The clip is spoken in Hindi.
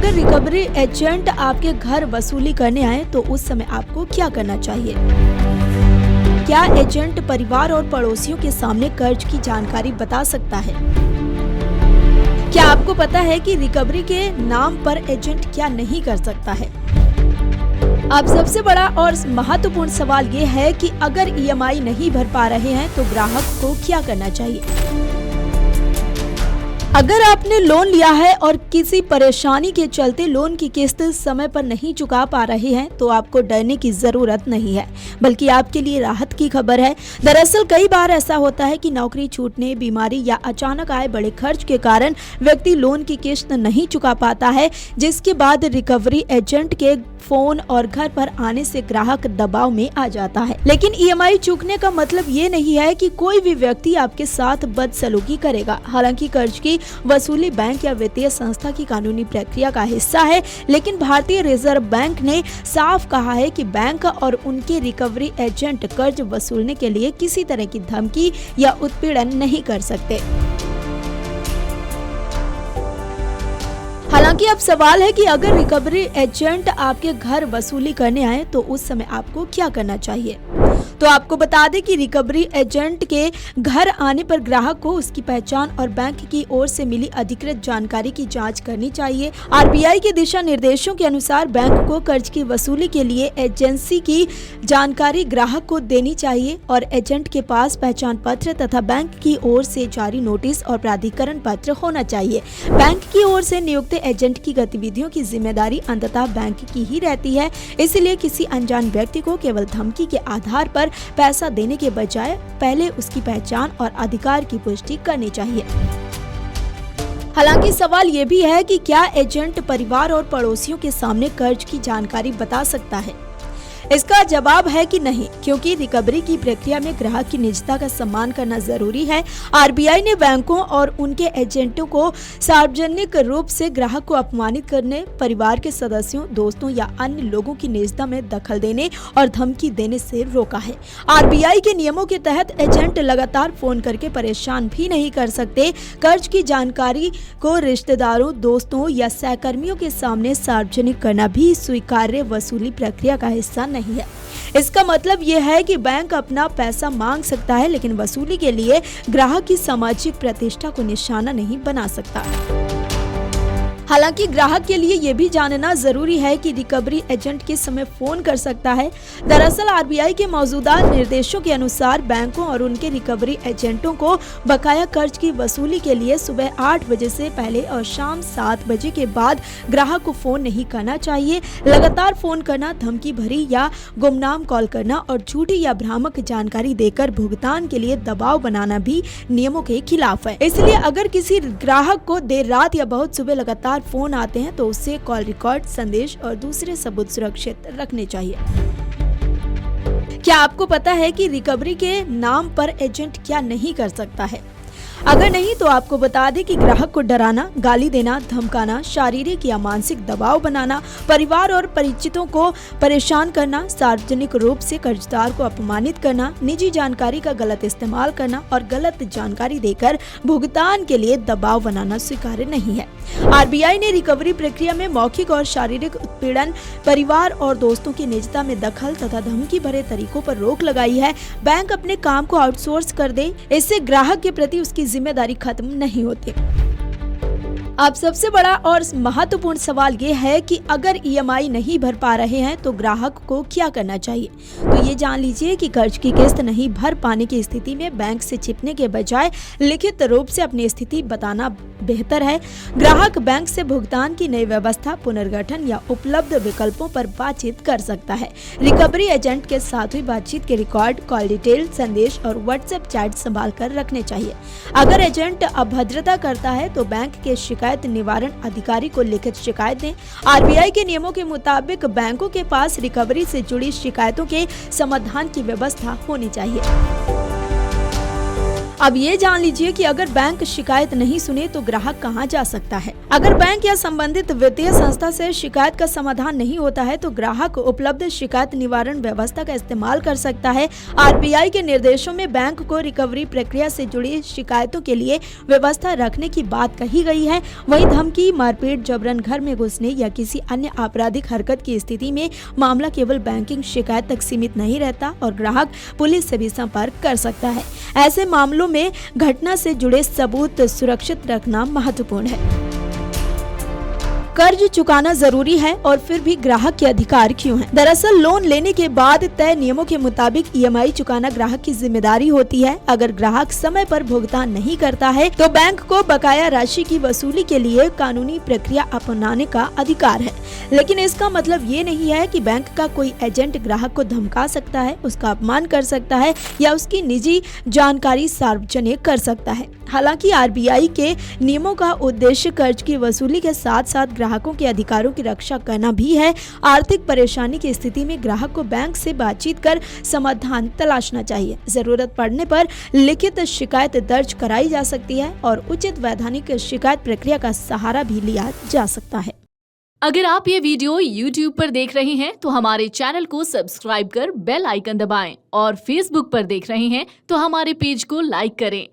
अगर रिकवरी एजेंट आपके घर वसूली करने आए तो उस समय आपको क्या करना चाहिए? क्या एजेंट परिवार और पड़ोसियों के सामने कर्ज की जानकारी बता सकता है? क्या आपको पता है कि रिकवरी के नाम पर एजेंट क्या नहीं कर सकता है? अब सबसे बड़ा और महत्वपूर्ण सवाल ये है कि अगर ईएमआई नहीं भर पा रहे हैं तो ग्राहक को क्या करना चाहिए? अगर आपने लोन लिया है और किसी परेशानी के चलते लोन की किस्त समय पर नहीं चुका पा रहे हैं तो आपको डरने की जरूरत नहीं है, बल्कि आपके लिए राहत की खबर है। दरअसल कई बार ऐसा होता है कि नौकरी छूटने, बीमारी या अचानक आए बड़े खर्च के कारण व्यक्ति लोन की किस्त नहीं चुका पाता है, जिसके बाद रिकवरी एजेंट के फोन और घर पर आने से ग्राहक दबाव में आ जाता है। लेकिन ईएमआई चूकने का मतलब ये नहीं है कि कोई भी व्यक्ति आपके साथ बदसलूकी करेगा। हालांकि कर्ज की वसूली बैंक या वित्तीय संस्था की कानूनी प्रक्रिया का हिस्सा है, लेकिन भारतीय रिजर्व बैंक ने साफ कहा है कि बैंक और उनके रिकवरी एजेंट कर्ज वसूलने के लिए किसी तरह की धमकी या उत्पीड़न नहीं कर सकते। हालांकि अब सवाल है कि अगर रिकवरी एजेंट आपके घर वसूली करने आए तो उस समय आपको क्या करना चाहिए? तो आपको बता दें कि रिकवरी एजेंट के घर आने पर ग्राहक को उसकी पहचान और बैंक की ओर से मिली अधिकृत जानकारी की जांच करनी चाहिए। आरबीआई के दिशा निर्देशों के अनुसार बैंक को कर्ज की वसूली के लिए एजेंसी की जानकारी ग्राहक को देनी चाहिए और एजेंट के पास पहचान पत्र तथा बैंक की ओर से जारी नोटिस और प्राधिकरण पत्र होना चाहिए। बैंक की ओर से नियुक्त एजेंट की गतिविधियों की जिम्मेदारी अंततः बैंक की ही रहती है, इसलिए किसी अनजान व्यक्ति को केवल धमकी के आधार पर पैसा देने के बजाय पहले उसकी पहचान और अधिकार की पुष्टि करनी चाहिए। हालांकि सवाल ये भी है कि क्या एजेंट परिवार और पड़ोसियों के सामने कर्ज की जानकारी बता सकता है? इसका जवाब है कि नहीं, क्योंकि रिकवरी की प्रक्रिया में ग्राहक की निजता का सम्मान करना जरूरी है। आरबीआई ने बैंकों और उनके एजेंटों को सार्वजनिक रूप से ग्राहक को अपमानित करने, परिवार के सदस्यों, दोस्तों या अन्य लोगों की निजता में दखल देने और धमकी देने से रोका है। आरबीआई के नियमों के तहत एजेंट लगातार फोन करके परेशान भी नहीं कर सकते। कर्ज की जानकारी को रिश्तेदारों, दोस्तों या सहकर्मियों के सामने सार्वजनिक करना भी स्वीकार्य वसूली प्रक्रिया का हिस्सा नहीं है। इसका मतलब यह है कि बैंक अपना पैसा मांग सकता है, लेकिन वसूली के लिए ग्राहक की सामाजिक प्रतिष्ठा को निशाना नहीं बना सकता। हालांकि ग्राहक के लिए यह भी जानना जरूरी है कि रिकवरी एजेंट किस समय फोन कर सकता है। दरअसल आरबीआई के मौजूदा निर्देशों के अनुसार बैंकों और उनके रिकवरी एजेंटों को बकाया कर्ज की वसूली के लिए सुबह 8 बजे से पहले और शाम 7 बजे के बाद ग्राहक को फोन नहीं करना चाहिए। लगातार फोन करना, धमकी भरी या गुमनाम कॉल करना और झूठी या भ्रामक जानकारी देकर भुगतान के लिए दबाव बनाना भी नियमों के खिलाफ है। इसलिए अगर किसी ग्राहक को देर रात या बहुत सुबह लगातार फोन आते हैं तो उससे कॉल रिकॉर्ड, संदेश और दूसरे सबूत सुरक्षित रखने चाहिए। क्या आपको पता है कि रिकवरी के नाम पर एजेंट क्या नहीं कर सकता है? अगर नहीं तो आपको बता दें कि ग्राहक को डराना, गाली देना, धमकाना, शारीरिक या मानसिक दबाव बनाना, परिवार और परिचितों को परेशान करना, सार्वजनिक रूप से कर्जदार को अपमानित करना, निजी जानकारी का गलत इस्तेमाल करना और गलत जानकारी देकर भुगतान के लिए दबाव बनाना स्वीकार्य नहीं है। आरबीआई ने रिकवरी प्रक्रिया में मौखिक और शारीरिक उत्पीड़न, परिवार और दोस्तों की निजता में दखल तथा धमकी भरे तरीकों पर रोक लगाई है। बैंक अपने काम को आउटसोर्स कर दे, इससे ग्राहक के प्रति उसकी जिम्मेदारी खत्म नहीं होती। अब सबसे बड़ा और महत्वपूर्ण सवाल ये है कि अगर ईएमआई नहीं भर पा रहे हैं तो ग्राहक को क्या करना चाहिए? तो ये जान लीजिए कि कर्ज की किस्त नहीं भर पाने की स्थिति में बैंक से छिपने के बजाय लिखित रूप से अपनी स्थिति बताना बेहतर है। ग्राहक बैंक से भुगतान की नई व्यवस्था, पुनर्गठन या उपलब्ध विकल्पों पर बातचीत कर सकता है। रिकवरी एजेंट के साथ हुई बातचीत के रिकॉर्ड, कॉल डिटेल, संदेश और व्हाट्सएप चैट संभाल कर रखने चाहिए। अगर एजेंट अभद्रता करता है तो बैंक के शिकायत निवारण अधिकारी को लिखित शिकायत दें। आरबीआई के नियमों के मुताबिक बैंकों के पास रिकवरी से जुड़ी शिकायतों के समाधान की व्यवस्था होनी चाहिए। अब ये जान लीजिए कि अगर बैंक शिकायत नहीं सुने तो ग्राहक कहां जा सकता है। अगर बैंक या संबंधित वित्तीय संस्था से शिकायत का समाधान नहीं होता है तो ग्राहक उपलब्ध शिकायत निवारण व्यवस्था का इस्तेमाल कर सकता है। आरबीआई के निर्देशों में बैंक को रिकवरी प्रक्रिया से जुड़ी शिकायतों के लिए व्यवस्था रखने की बात कही गई है। वहीं धमकी, मारपीट, जबरन घर में घुसने या किसी अन्य आपराधिक हरकत की स्थिति में मामला केवल बैंकिंग शिकायत तक सीमित नहीं रहता और ग्राहक पुलिस से भी संपर्क कर सकता है। ऐसे मामलों में घटना से जुड़े सबूत सुरक्षित रखना महत्वपूर्ण है। कर्ज चुकाना जरूरी है और फिर भी ग्राहक के अधिकार क्यों है? दरअसल लोन लेने के बाद तय नियमों के मुताबिक ईएमआई चुकाना ग्राहक की जिम्मेदारी होती है। अगर ग्राहक समय पर भुगतान नहीं करता है तो बैंक को बकाया राशि की वसूली के लिए कानूनी प्रक्रिया अपनाने का अधिकार है। लेकिन इसका मतलब ये नहीं है कि बैंक का कोई एजेंट ग्राहक को धमका सकता है, उसका अपमान कर सकता है या उसकी निजी जानकारी सार्वजनिक कर सकता है। हालांकि आरबीआई के नियमों का उद्देश्य कर्ज की वसूली के साथ साथ ग्राहकों के अधिकारों की रक्षा करना भी है। आर्थिक परेशानी की स्थिति में ग्राहक को बैंक से बातचीत कर समाधान तलाशना चाहिए। जरूरत पड़ने पर लिखित शिकायत दर्ज कराई जा सकती है और उचित वैधानिक शिकायत प्रक्रिया का सहारा भी लिया जा सकता है। अगर आप ये वीडियो YouTube पर देख रहे हैं तो हमारे चैनल को सब्सक्राइब कर बेल आइकन दबाएं और Facebook पर देख रहे हैं तो हमारे पेज को लाइक करें।